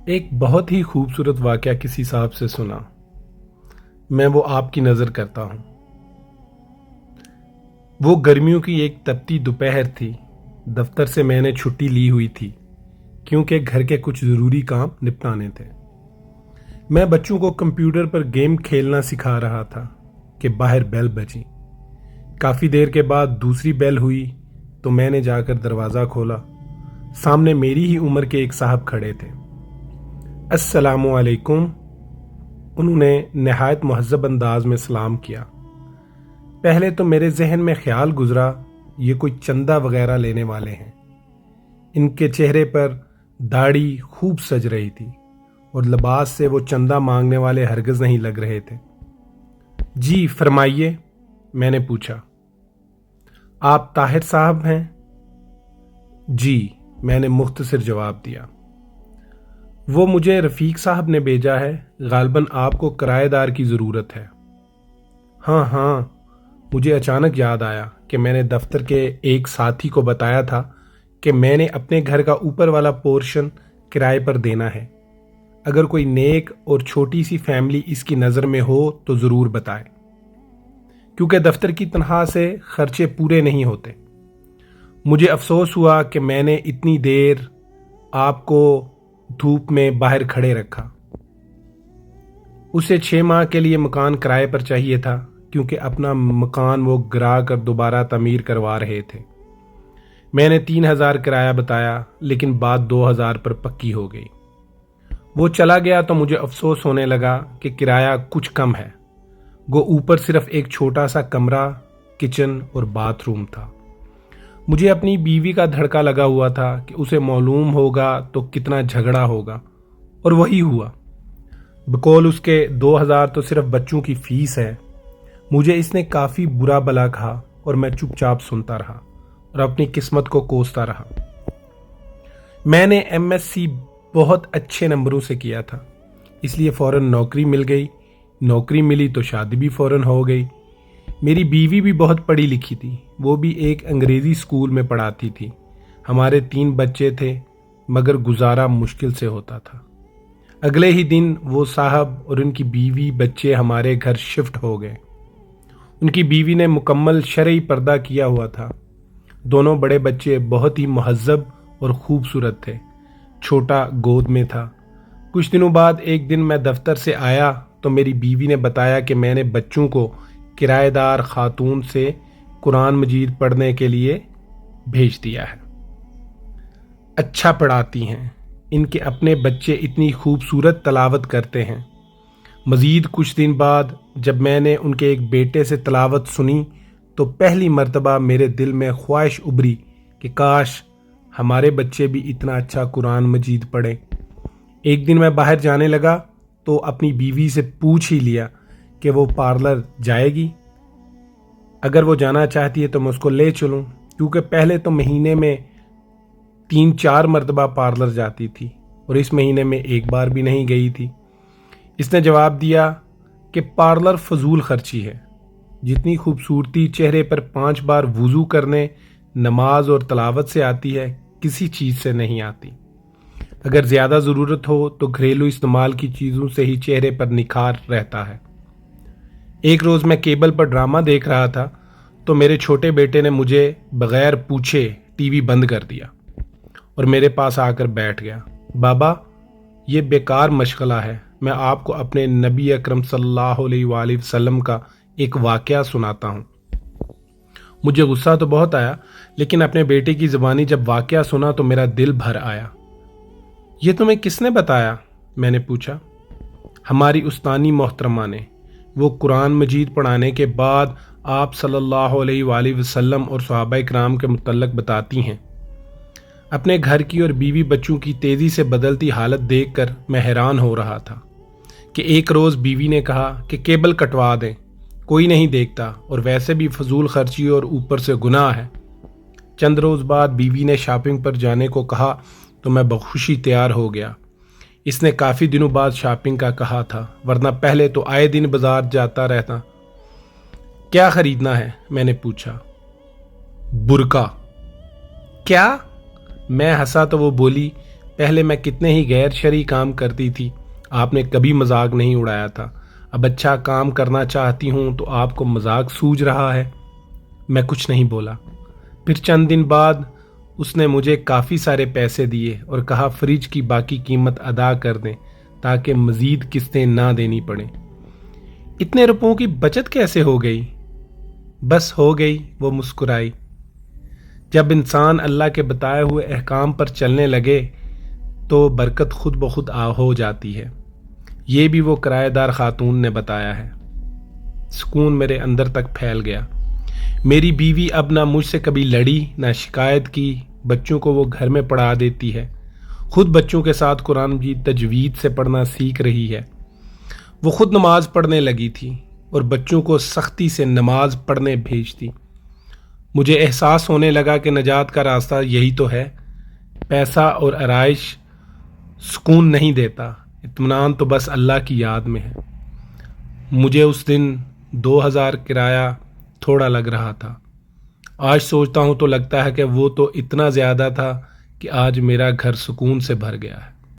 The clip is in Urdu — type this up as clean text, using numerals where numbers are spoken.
ایک بہت ہی خوبصورت واقعہ کسی صاحب سے سنا، میں وہ آپ کی نظر کرتا ہوں۔ وہ گرمیوں کی ایک تپتی دوپہر تھی۔ دفتر سے میں نے چھٹی لی ہوئی تھی کیونکہ گھر کے کچھ ضروری کام نپٹانے تھے۔ میں بچوں کو کمپیوٹر پر گیم کھیلنا سکھا رہا تھا کہ باہر بیل بجی۔ کافی دیر کے بعد دوسری بیل ہوئی تو میں نے جا کر دروازہ کھولا۔ سامنے میری ہی عمر کے ایک صاحب کھڑے تھے۔ السلام علیکم، انہوں نے نہایت مہذب انداز میں سلام کیا۔ پہلے تو میرے ذہن میں خیال گزرا یہ کوئی چندہ وغیرہ لینے والے ہیں۔ ان کے چہرے پر داڑھی خوب سج رہی تھی اور لباس سے وہ چندہ مانگنے والے ہرگز نہیں لگ رہے تھے۔ جی فرمائیے، میں نے پوچھا۔ آپ طاہر صاحب ہیں؟ جی، میں نے مختصر جواب دیا۔ وہ مجھے رفیق صاحب نے بھیجا ہے، غالباً آپ کو کرایہ دار کی ضرورت ہے۔ ہاں، مجھے اچانک یاد آیا کہ میں نے دفتر کے ایک ساتھی کو بتایا تھا کہ میں نے اپنے گھر کا اوپر والا پورشن کرائے پر دینا ہے۔ اگر کوئی نیک اور چھوٹی سی فیملی اس کی نظر میں ہو تو ضرور بتائے، کیونکہ دفتر کی تنخواہ سے خرچے پورے نہیں ہوتے۔ مجھے افسوس ہوا کہ میں نے اتنی دیر آپ کو دھوپ میں باہر کھڑے رکھا۔ اسے 6 ماہ کے لیے مکان کرائے پر چاہیے تھا کیونکہ اپنا مکان وہ گرا کر دوبارہ تعمیر کروا رہے تھے۔ میں نے 3000 کرایہ بتایا، لیکن بات 2000 پر پکی ہو گئی۔ وہ چلا گیا تو مجھے افسوس ہونے لگا کہ کرایہ کچھ کم ہے۔ گو اوپر صرف ایک چھوٹا سا کمرہ، کچن اور باتھ روم تھا۔ مجھے اپنی بیوی کا دھڑکا لگا ہوا تھا کہ اسے معلوم ہوگا تو کتنا جھگڑا ہوگا، اور وہی ہوا۔ بقول اس کے 2000 تو صرف بچوں کی فیس ہے۔ مجھے اس نے کافی برا بلا کہا اور میں چپ چاپ سنتا رہا اور اپنی قسمت کو کوستا رہا۔ میں نے MSc بہت اچھے نمبروں سے کیا تھا، اس لیے فوراً نوکری مل گئی۔ نوکری ملی تو شادی بھی فوراً ہو گئی۔ میری بیوی بھی بہت پڑھی لکھی تھی، وہ بھی ایک انگریزی اسکول میں پڑھاتی تھی۔ ہمارے 3 بچے تھے، مگر گزارا مشکل سے ہوتا تھا۔ اگلے ہی دن وہ صاحب اور ان کی بیوی بچے ہمارے گھر شفٹ ہو گئے۔ ان کی بیوی نے مکمل شرعی پردہ کیا ہوا تھا۔ دونوں بڑے بچے بہت ہی مہذب اور خوبصورت تھے۔ چھوٹا گود میں تھا۔ کچھ دنوں بعد ایک دن میں دفتر سے آیا تو میری بیوی نے بتایا کہ میں نے بچوں کو کرایہ دار خاتون سے قرآن مجید پڑھنے کے لیے بھیج دیا ہے۔ اچھا پڑھاتی ہیں، ان کے اپنے بچے اتنی خوبصورت تلاوت کرتے ہیں۔ مزید کچھ دن بعد جب میں نے ان کے ایک بیٹے سے تلاوت سنی تو پہلی مرتبہ میرے دل میں خواہش ابھری کہ کاش ہمارے بچے بھی اتنا اچھا قرآن مجید پڑھیں۔ ایک دن میں باہر جانے لگا تو اپنی بیوی سے پوچھ ہی لیا کہ وہ پارلر جائے گی۔ اگر وہ جانا چاہتی ہے تو میں اس کو لے چلوں، کیونکہ پہلے تو مہینے میں 3-4 مرتبہ پارلر جاتی تھی اور اس مہینے میں ایک بار بھی نہیں گئی تھی۔ اس نے جواب دیا کہ پارلر فضول خرچی ہے۔ جتنی خوبصورتی چہرے پر 5 بار وضو کرنے، نماز اور تلاوت سے آتی ہے، کسی چیز سے نہیں آتی۔ اگر زیادہ ضرورت ہو تو گھریلو استعمال کی چیزوں سے ہی چہرے پر نکھار رہتا ہے۔ ایک روز میں کیبل پر ڈرامہ دیکھ رہا تھا تو میرے چھوٹے بیٹے نے مجھے بغیر پوچھے ٹی وی بند کر دیا اور میرے پاس آ کر بیٹھ گیا۔ بابا، یہ بیکار مشغلہ ہے، میں آپ کو اپنے نبی اکرم صلی اللہ علیہ وآلہ وسلم کا ایک واقعہ سناتا ہوں۔ مجھے غصہ تو بہت آیا، لیکن اپنے بیٹے کی زبانی جب واقعہ سنا تو میرا دل بھر آیا۔ یہ تمہیں کس نے بتایا؟ میں نے پوچھا۔ ہماری استانی محترمہ نے۔ وہ قرآن مجید پڑھانے کے بعد آپ صلی اللہ علیہ وآلہ وسلم اور صحابہ کرام کے متعلق بتاتی ہیں۔ اپنے گھر کی اور بیوی بچوں کی تیزی سے بدلتی حالت دیکھ کر میں حیران ہو رہا تھا کہ ایک روز بیوی نے کہا کہ کیبل کٹوا دیں، کوئی نہیں دیکھتا اور ویسے بھی فضول خرچی اور اوپر سے گناہ ہے۔ چند روز بعد بیوی نے شاپنگ پر جانے کو کہا تو میں بخوشی تیار ہو گیا۔ اس نے کافی دنوں بعد شاپنگ کا کہا تھا، ورنہ پہلے تو آئے دن بازار جاتا رہتا۔ کیا خریدنا ہے؟ میں نے پوچھا۔ برقع۔ کیا؟ میں ہنسا تو وہ بولی، پہلے میں کتنے ہی غیر شرعی کام کرتی تھی، آپ نے کبھی مذاق نہیں اڑایا تھا۔ اب اچھا کام کرنا چاہتی ہوں تو آپ کو مذاق سوجھ رہا ہے۔ میں کچھ نہیں بولا۔ پھر چند دن بعد اس نے مجھے کافی سارے پیسے دیے اور کہا فریج کی باقی قیمت ادا کر دیں تاکہ مزید قسطیں نہ دینی پڑیں۔ اتنے روپوں کی بچت کیسے ہو گئی؟ بس ہو گئی، وہ مسکرائی۔ جب انسان اللہ کے بتائے ہوئے احکام پر چلنے لگے تو برکت خود بخود ہو جاتی ہے۔ یہ بھی وہ کرایہ دار خاتون نے بتایا ہے۔ سکون میرے اندر تک پھیل گیا۔ میری بیوی اب نہ مجھ سے کبھی لڑی نہ شکایت کی، بچوں کو وہ گھر میں پڑھا دیتی ہے، خود بچوں کے ساتھ قرآن مجید تجوید سے پڑھنا سیکھ رہی ہے۔ وہ خود نماز پڑھنے لگی تھی اور بچوں کو سختی سے نماز پڑھنے بھیجتی۔ مجھے احساس ہونے لگا کہ نجات کا راستہ یہی تو ہے۔ پیسہ اور آرائش سکون نہیں دیتا، اطمینان تو بس اللہ کی یاد میں ہے۔ مجھے اس دن 2000 کرایہ تھوڑا لگ رہا تھا۔ آج سوچتا ہوں تو لگتا ہے کہ وہ تو اتنا زیادہ تھا کہ آج میرا گھر سکون سے بھر گیا ہے۔